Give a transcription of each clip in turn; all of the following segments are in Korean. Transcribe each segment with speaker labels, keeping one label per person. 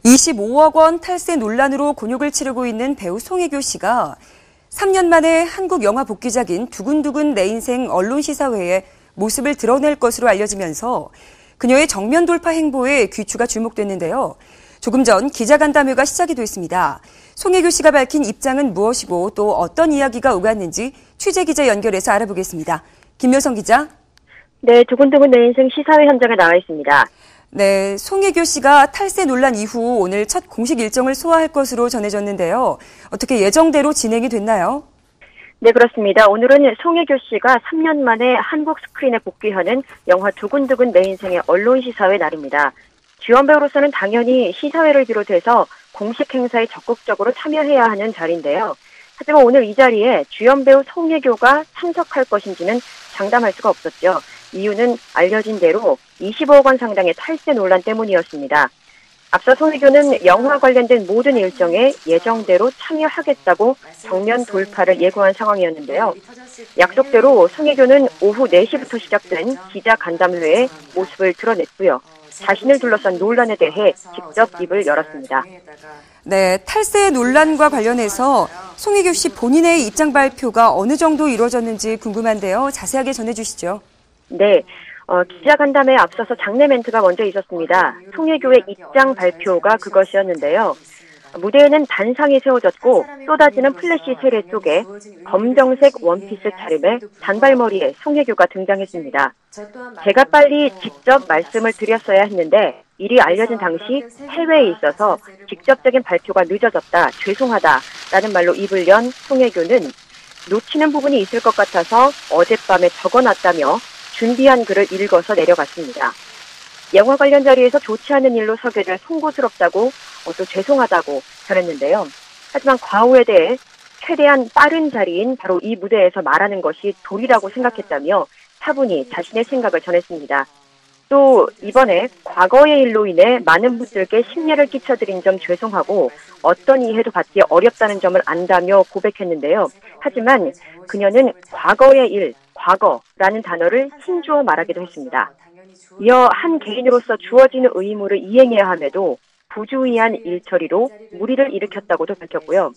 Speaker 1: 25억 원 탈세 논란으로 곤욕을 치르고 있는 배우 송혜교 씨가 3년 만에 한국 영화 복귀작인 두근두근 내 인생 언론시사회에 모습을 드러낼 것으로 알려지면서 그녀의 정면 돌파 행보에 귀추가 주목됐는데요. 조금 전 기자간담회가 시작이 됐습니다. 송혜교 씨가 밝힌 입장은 무엇이고 또 어떤 이야기가 오갔는지 취재기자 연결해서 알아보겠습니다. 김여성 기자.
Speaker 2: 네, 두근두근 내 인생 시사회 현장에 나와 있습니다.
Speaker 1: 네, 송혜교 씨가 탈세 논란 이후 오늘 첫 공식 일정을 소화할 것으로 전해졌는데요. 어떻게 예정대로 진행이 됐나요?
Speaker 2: 네, 그렇습니다. 오늘은 송혜교 씨가 3년 만에 한국 스크린에 복귀하는 영화 두근두근 내 인생의 언론시사회 날입니다. 주연 배우로서는 당연히 시사회를 비롯해서 공식 행사에 적극적으로 참여해야 하는 자리인데요. 하지만 오늘 이 자리에 주연 배우 송혜교가 참석할 것인지는 장담할 수가 없었죠. 이유는 알려진 대로 25억 원 상당의 탈세 논란 때문이었습니다. 앞서 송혜교는 영화 관련된 모든 일정에 예정대로 참여하겠다고 정면 돌파를 예고한 상황이었는데요. 약속대로 송혜교는 오후 4시부터 시작된 기자간담회에 모습을 드러냈고요. 자신을 둘러싼 논란에 대해 직접 입을 열었습니다.
Speaker 1: 네, 탈세 논란과 관련해서 송혜교 씨 본인의 입장 발표가 어느 정도 이루어졌는지 궁금한데요. 자세하게 전해주시죠.
Speaker 2: 네, 기자간담회에 앞서서 장례 멘트가 먼저 있었습니다. 송혜교의 입장 발표가 그것이었는데요. 무대에는 단상이 세워졌고 쏟아지는 플래시 세례 속에 검정색 원피스 차림에 단발머리에 송혜교가 등장했습니다. 제가 빨리 직접 말씀을 드렸어야 했는데 일이 알려진 당시 해외에 있어서 직접적인 발표가 늦어졌다, 죄송하다라는 말로 입을 연 송혜교는 놓치는 부분이 있을 것 같아서 어젯밤에 적어놨다며 준비한 글을 읽어서 내려갔습니다. 영화 관련 자리에서 좋지 않은 일로 서게 될 송구스럽다고 또 죄송하다고 전했는데요. 하지만 과오에 대해 최대한 빠른 자리인 바로 이 무대에서 말하는 것이 도리라고 생각했다며 차분히 자신의 생각을 전했습니다. 또 이번에 과거의 일로 인해 많은 분들께 심려를 끼쳐드린 점 죄송하고 어떤 이해도 받기 어렵다는 점을 안다며 고백했는데요. 하지만 그녀는 과거의 일, 과거라는 단어를 힘주어 말하기도 했습니다. 이어 한 개인으로서 주어지는 의무를 이행해야 함에도 부주의한 일처리로 무리를 일으켰다고도 밝혔고요.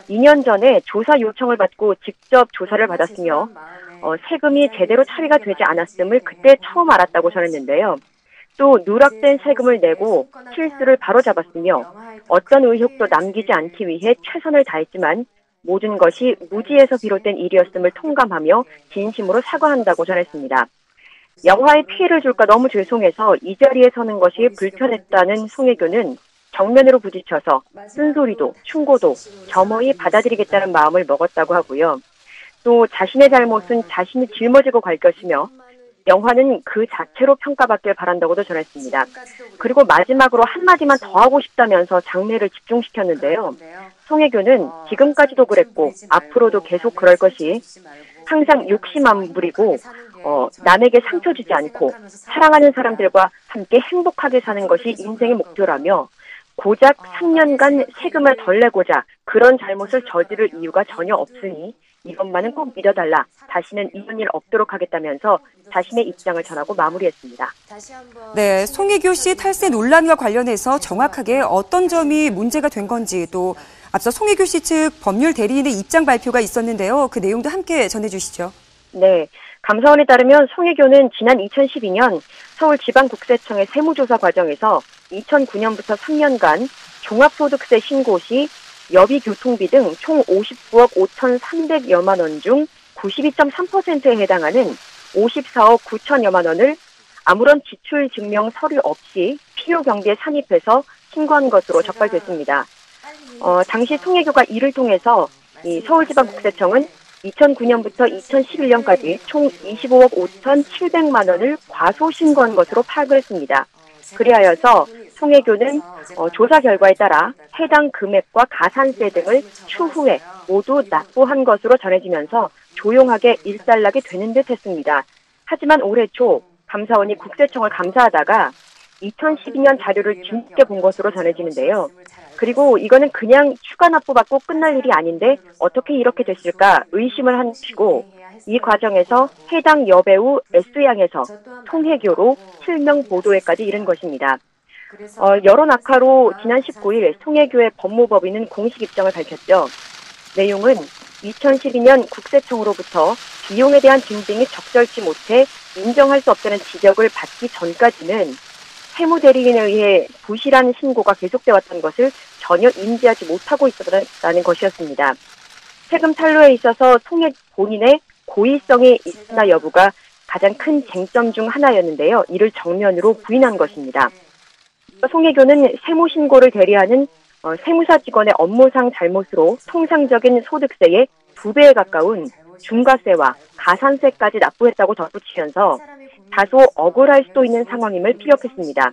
Speaker 2: 2년 전에 조사 요청을 받고 직접 조사를 받았으며 세금이 제대로 처리가 되지 않았음을 그때 처음 알았다고 전했는데요. 또 누락된 세금을 내고 실수를 바로잡았으며 어떤 의혹도 남기지 않기 위해 최선을 다했지만 모든 것이 무지에서 비롯된 일이었음을 통감하며 진심으로 사과한다고 전했습니다. 영화에 피해를 줄까 너무 죄송해서 이 자리에 서는 것이 불편했다는 송혜교는 정면으로 부딪혀서 쓴소리도 충고도 겸허히 받아들이겠다는 마음을 먹었다고 하고요. 또 자신의 잘못은 자신이 짊어지고 갈 것이며 영화는 그 자체로 평가받길 바란다고도 전했습니다. 그리고 마지막으로 한마디만 더 하고 싶다면서 장례를 집중시켰는데요. 송혜교는 지금까지도 그랬고 앞으로도 계속 그럴 것이 항상 욕심 안 부리고 남에게 상처 주지 않고 사랑하는 사람들과 함께 행복하게 사는 것이 인생의 목표라며 고작 3년간 세금을 덜 내고자 그런 잘못을 저지를 이유가 전혀 없으니 이것만은 꼭 믿어달라. 다시는 이런 일 없도록 하겠다면서 자신의 입장을 전하고 마무리했습니다.
Speaker 1: 네, 송혜교 씨 탈세 논란과 관련해서 정확하게 어떤 점이 문제가 된 건지 또 앞서 송혜교 씨 측 법률 대리인의 입장 발표가 있었는데요. 그 내용도 함께 전해주시죠.
Speaker 2: 네, 감사원에 따르면 송혜교는 지난 2012년 서울지방국세청의 세무조사 과정에서 2009년부터 3년간 종합소득세 신고 시 여비교통비 등 총 59억 5,300여만 원 중 92.3%에 해당하는 54억 9천여만 원을 아무런 지출 증명 서류 없이 필요 경비에 산입해서 신고한 것으로 적발됐습니다. 당시 송혜교가 이를 통해서 이 서울지방국세청은 2009년부터 2011년까지 총 25억 5,700만 원을 과소 신고한 것으로 파악을 했습니다. 그리하여서 송혜교는 조사 결과에 따라 해당 금액과 가산세 등을 추후에 모두 납부한 것으로 전해지면서 조용하게 일단락이 되는 듯 했습니다. 하지만 올해 초 감사원이 국세청을 감사하다가 2012년 자료를 뒤늦게 본 것으로 전해지는데요. 그리고 이거는 그냥 추가 납부받고 끝날 일이 아닌데 어떻게 이렇게 됐을까 의심을 하시고 이 과정에서 해당 여배우 S양에서 송혜교로 실명 보도에까지 이른 것입니다. 여론 악화로 지난 19일 송혜교의 법무법인은 공식 입장을 밝혔죠. 내용은 2012년 국세청으로부터 비용에 대한 증빙이 적절치 못해 인정할 수 없다는 지적을 받기 전까지는 세무대리인에 의해 부실한 신고가 계속돼 왔던 것을 전혀 인지하지 못하고 있었다는 것이었습니다. 세금 탈루에 있어서 송혜 본인의 고의성이 있으나 여부가 가장 큰 쟁점 중 하나였는데요. 이를 정면으로 부인한 것입니다. 송혜교는 세무신고를 대리하는 세무사 직원의 업무상 잘못으로 통상적인 소득세의 2배에 가까운 중과세와 가산세까지 납부했다고 덧붙이면서 다소 억울할 수도 있는 상황임을 피력했습니다.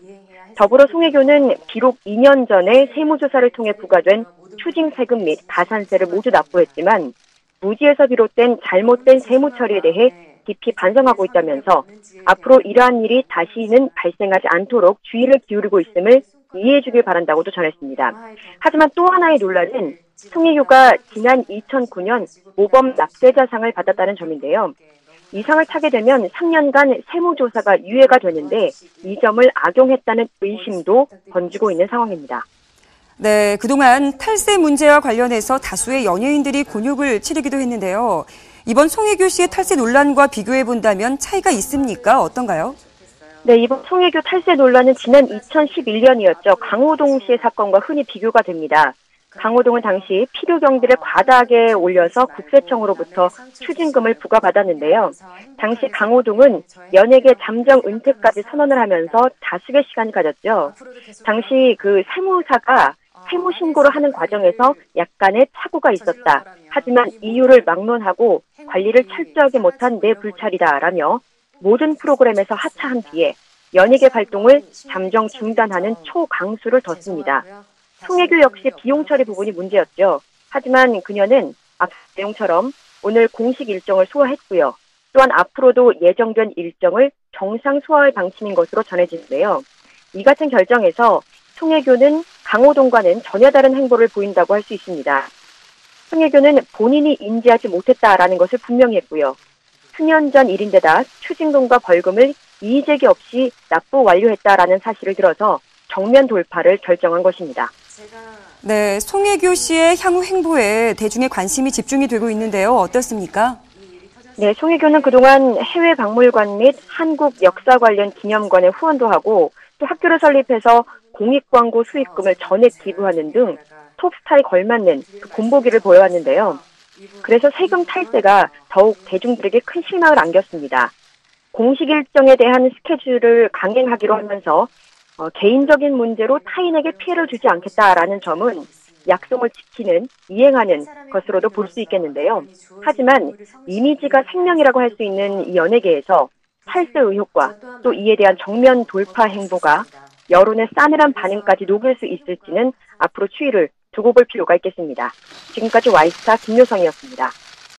Speaker 2: 더불어 송혜교는 비록 2년 전에 세무조사를 통해 부과된 추징세금 및 가산세를 모두 납부했지만 무지에서 비롯된 잘못된 세무처리에 대해 깊이 반성하고 있다면서 앞으로 이러한 일이 다시는 발생하지 않도록 주의를 기울이고 있음을 이해해 주길 바란다고도 전했습니다. 하지만 또 하나의 논란은 송혜교가 지난 2009년 모범 납세자상을 받았다는 점인데요. 이 상을 타게 되면 3년간 세무조사가 유예가 되는데 이 점을 악용했다는 의심도 번지고 있는 상황입니다.
Speaker 1: 네, 그동안 탈세 문제와 관련해서 다수의 연예인들이 곤욕을 치르기도 했는데요. 이번 송혜교 씨의 탈세 논란과 비교해 본다면 차이가 있습니까? 어떤가요?
Speaker 2: 네, 이번 송혜교 탈세 논란은 지난 2011년이었죠. 강호동 씨의 사건과 흔히 비교가 됩니다. 강호동은 당시 필요경비를 과다하게 올려서 국세청으로부터 추징금을 부과받았는데요. 당시 강호동은 연예계 잠정 은퇴까지 선언을 하면서 다수의 시간을 가졌죠. 당시 그 세무사가 세무신고를 하는 과정에서 약간의 착오가 있었다. 하지만 이유를 막론하고 관리를 철저하게 못한 내 불찰이다라며 모든 프로그램에서 하차한 뒤에 연예계 활동을 잠정 중단하는 초강수를 뒀습니다. 송혜교 역시 비용 처리 부분이 문제였죠. 하지만 그녀는 앞 내용처럼 오늘 공식 일정을 소화했고요. 또한 앞으로도 예정된 일정을 정상 소화할 방침인 것으로 전해지는데요. 이 같은 결정에서 송혜교는 강호동과는 전혀 다른 행보를 보인다고 할 수 있습니다. 송혜교는 본인이 인지하지 못했다라는 것을 분명히 했고요. 수년 전 일인데다 추징금과 벌금을 이의제기 없이 납부 완료했다라는 사실을 들어서 정면 돌파를 결정한 것입니다.
Speaker 1: 네, 송혜교 씨의 향후 행보에 대중의 관심이 집중이 되고 있는데요. 어떻습니까?
Speaker 2: 네, 송혜교는 그동안 해외 박물관 및 한국 역사 관련 기념관에 후원도 하고 또 학교를 설립해서 공익광고 수익금을 전액 기부하는 등 톱스타에 걸맞는 본보기를 보여왔는데요. 그래서 세금 탈세가 더욱 대중들에게 큰 실망을 안겼습니다. 공식 일정에 대한 스케줄을 강행하기로 하면서 개인적인 문제로 타인에게 피해를 주지 않겠다라는 점은 약속을 지키는, 이행하는 것으로도 볼 수 있겠는데요. 하지만 이미지가 생명이라고 할 수 있는 이 연예계에서 탈세 의혹과 또 이에 대한 정면 돌파 행보가 여론의 싸늘한 반응까지 녹일 수 있을지는 앞으로 추이를 두고 볼 필요가 있겠습니다. 지금까지 와이스타 김효성이었습니다.